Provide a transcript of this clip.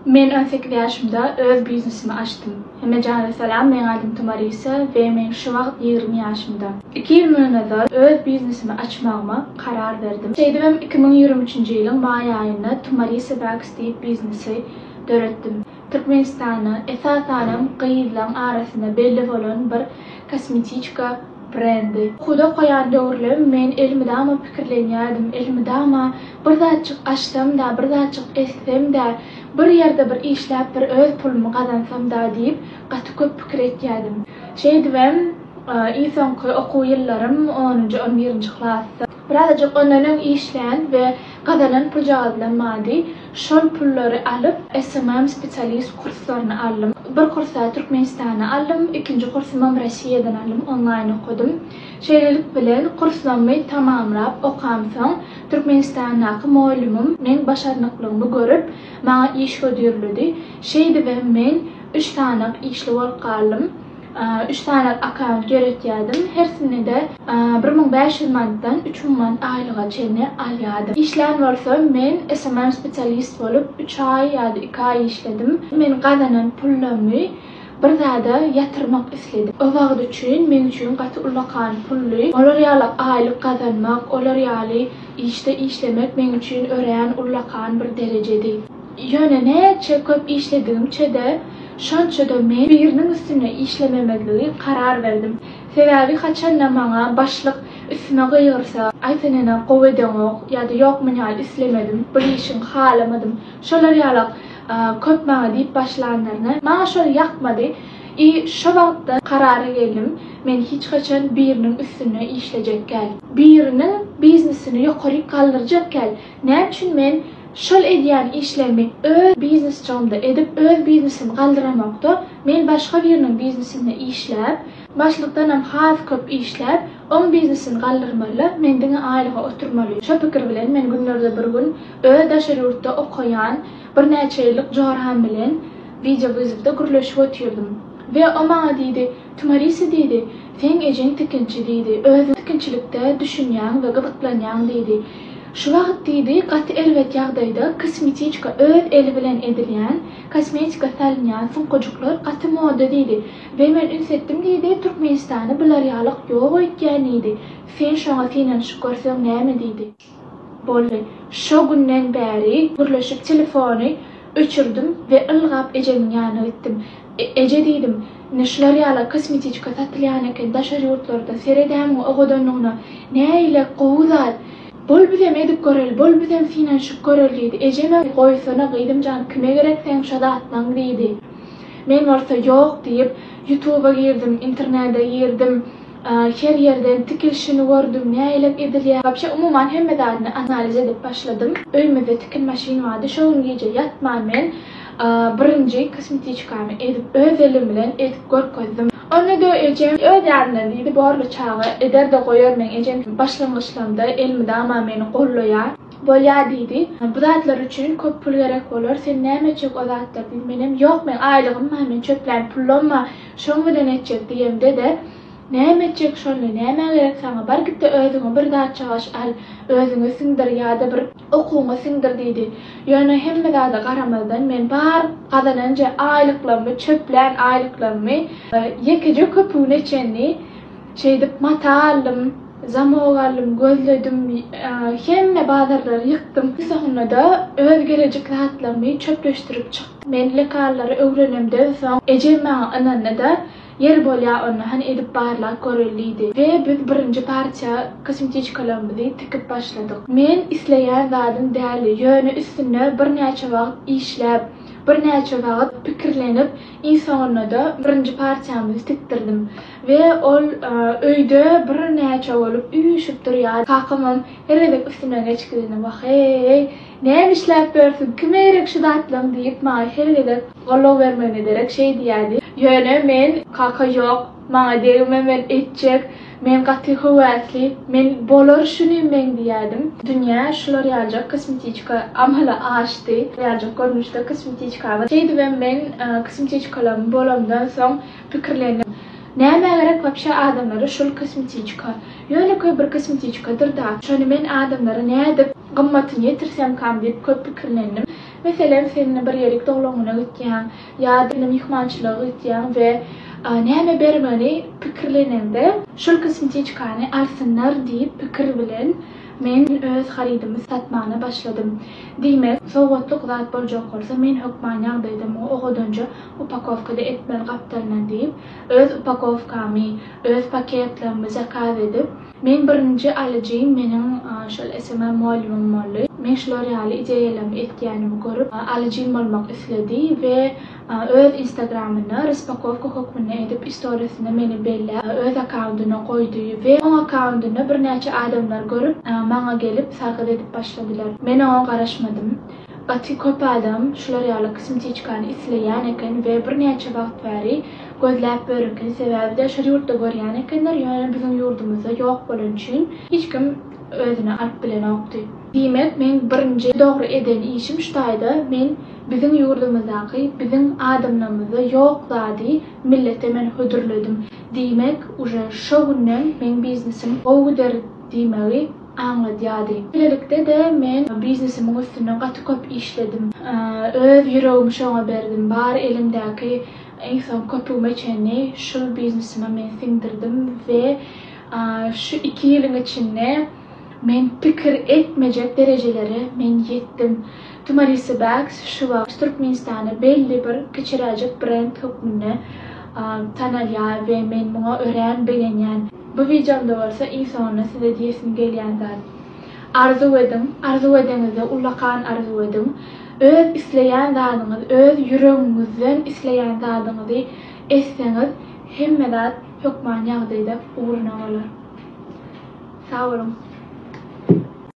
Men 18 yaşımda öz biznesimi açtım. Hemecane selam, men adım Tumarisa ve men şu vaqt 20 yaşımda. 2 yıl önce öz biznesimi açmağıma karar verdim. Şeydim 2023 yılın may ayında Tumarisa Backstreet biznesi döretdim. Türkmenistan'ı esasen qıyıdlan arasında belli bolan bir kosmetika brendi. Kuda koyan döwürlem men elimde ama pikirlenýärdim. Elimde ama bir daçyk açsam da, bir daçyk etsem da, bir yerde bir işläp bir öz pulumy gazansam da diýip gaty köp pikir etýärdim. Şeýdibem, ilk okuw ýyllarym 10-11-nji klasda. Birazajyk ondan işlän we gazanan pul jagalanmady. Şol pullary alyp SMM spesialist kurslaryny aldım. Bir kursa Türkmenistan'a aldım, ikinci kursumu Russiýadan aldım, online okudum. Şeýlelik bilen kurslarymı tamamlap okamsoň Türkmenistan'daky moýlumum men başarnyklygymy görüp maňa iş ödürlüdi. Şeýdibem men 3 tane işli bolup galdym. 3 tane akaunt gerekýärdim. Hersini de 1500 manatdan 3000 manat aýlyga çenli alýardım. İşlän bolsa men SMM spesialist bolup 3 ay ýa-da 2 ay işledim. Men gazanan pullarymy bir zada yatırmak istedim. O wagt üçin men üçin gaty ulakan pully, olar ýalyk aýlyk gazanmak, olar ýaly işte işlemek men üçin ören ulakan bir derejedi. Ýöne neçe köp işledimçe şonça da men biriniň üstüne işlememezligi karar verdim. Sebebi haçanna maňa başlyk üstüne goýursa, aýtanyna gowedňok ýa-da ýokmy ýaly islemedim, bir işin halamadym. Şolar ýalyk köp maňa diýip başlanlaryna maňa şol ýakmady. Şu wagtda karara geldim. Men hiç haçan biriniň üstüne işlejek gel. Biriniň biznesini ýokary kaldyrjak gel. Näme üçin men şol edýän işlemi öz biznesçomda edip öz biznesimi galdyramakda men başga biriniň biznesinde işläp, başlykdan hem has köp işläp, on biznesini galdyrmaly, mendiň aýlyga oturmaly. Şo pikir bilen men günlerde bir gün öz daşary ýurtda okuyan bir näçe ýyllyk joram bilen video gyzypda gürleşip otyrdım. Ve o maňa diýdi, Tumarisa diýdi, sen ejen tikinçi diýdi, öz tikinçilikde düşünýän we gyzyklanýan diýdi. Şu wagt diýdi, gaty elbet ýagdaýda kosmetika öz eli bilen edilýän, kosmetika salynýan funkujuklar gaty moda diýdi. We men ünssetdim diýdi, Türkmenistany bular ýalyk ýok öýtýän diýdi. Sen şoňa finansiýa görseň näme diýdi. Boldy. Şo günden bäri gürleşip telefony öçürdüm we ylgap ejeniň ýanyna gitdim. Eje diýdim, neşler ýaly kosmetika satylýan eken daşary ýurtlarda seredäm ogadanyňna näile gowzat. Bol bizem edip göreli, bol bizem finansiýa göreli diýdi. Ejeme goýsana gyýdym jan, kime gerek sen şada atlaň diýdi. Men bolsa ýok diýip YouTube'a girdim, internetde girdim. Her yerden tikilişini gördüm, näýelek edilýär. Wapşe umuman hemme zatny analiz edip başladym. Öýmede tikil maşin bardy. Şol gece ýatman men birinji kosmetikamy edip öz elim bilen edip görkezdim. Onu da ejem öz ýerine diýdi, borly çağı eder de goýar men ejem başlangyçlarynda elimde ama meni gollaýar. Bolýar diýdi. Bu zatlar üçin köp pul gerek bolar. Sen näme çek o zatlar bilmenem. Ýok men aýlygym men çöplen pullanma. Şoň bilen etjek diýemde de näme etjek şonu, näme gerek sana bar gitdi özüňe bir daha çagaş al, özüňe siňdir ýa-da bir okuwňa siňdir diýdi. Ýöne hemme zada garamazdan men bar gazananja aýlyklarymy, çöplen aýlyklarymy ýekeje köpüne çenli şeýdip mata aldym, zamok aldym, gözledim, hemme bazarlary ýyktym. Sonra da öz gelecek zatlarymy çöpleşdirip çykdym. Men lekarlary öwrenemde soň ejeme ananna da yer bolýar onu hani edip barlar göreliydi. Ve biz birinci parça kosmetikalarymyzy tikip başladyk. Men isleýän zadym däli, ýöne üstüne bir näçe wagt işläp, bir näçe wagt pikirlenip, insanyna da birinci parçamyzy tikdirdim. Ve ol öýde bir näçe bolup üýüşüp durýar. Kakymym herede üstüne geçkidini bak, hey, näme işläp bersin, kime gerek şu datlam diýip maňa herede gollaw bermeni derek şey diýärdi. Ýöne men kaka ýok, maňa diýme men etjek, men gaty howatly, men bolar şuny men diýärdim. Dünýä şular ýaljak kosmetika amala açdy. Ýaljak görnüşde kosmetika bar. Şeýdibem men kosmetikalarym bolamdan soň pikirlendim. Näme gerek wapşa adamlara şol kosmetika? Ýöne köp bir kosmetikadyr da. Şonu men adamlara nädip gymmatyny ýetirsem kam diýip köp pikirlendim. Mesela seninle bir yerik doğulağına gittiyen ya da mihmançılığa gittiyen ve näme bermeli pikirlenende şol kısmeti çıkanı alsınlar deyip pikir bilen men öz haridimi satmana başladım. Diýmek, sowgatluk zat boljak bolsa men hökman ýagdaýdym ogadynja upakovkada etmel gapdalyna diýip öz upakovkamy, öz paketlerimi zakaz edip men birinji alyjym meniň şol SMA muallimim boldy. Men şolary ýaly ideýalarymy etýänimi görüp alyjym bolmak isledi we öz Instagramyna raspakovka hökmüne edip storiesine meni bellä öz accountyna goýdy we o accountyna bir näçe adamlar görüp maňa gelip sargyd edip başladylar. Men oňa garaşmadym. Gaty köp adam şolary ýaly kysymty çykany isleýän eken we bir näçe wagt bäri gözläp görünken sebäbi de şol ýurtda görýän ekenler, ýöne bizim ýurdumyzda ýok bolan üçin hiç kim özüne alyp bilen okdy. Diýmek, men birinji dogry eden işim şudaýdy. Men bizim ýurdumyzdaky bizim adamlarymyzda ýok zady millete men hödürledim. Diýmek, uje şo günden men biznesim gowder diýmegi anladydy. Beýlelikde de men biznesimiň üstüne gaty köp işledim. Öz ýüregimi şoňa berdim. Bar elimdäki insan köpüme çenni şol biznesime men siňdirdim we şu 2 ýylyň içinde men pikir etmejek derejelere men yetdim. Tumarisi Bags şu wagt Türkmenistany belli bir kiçiräjek brand hökmüne tanalýar we men muňa ören bilenýän. Bu videomda bolsa insanyň size diýesim gelýän zat. Arzu edeňizde ulakan arzu edin. Öz isleýän zadyňyz, öz ýüregiňizden isleýän zadyňyzy esseňiz, hemme zat hökman ýagdaýda uğruna bolar. Sağ olun.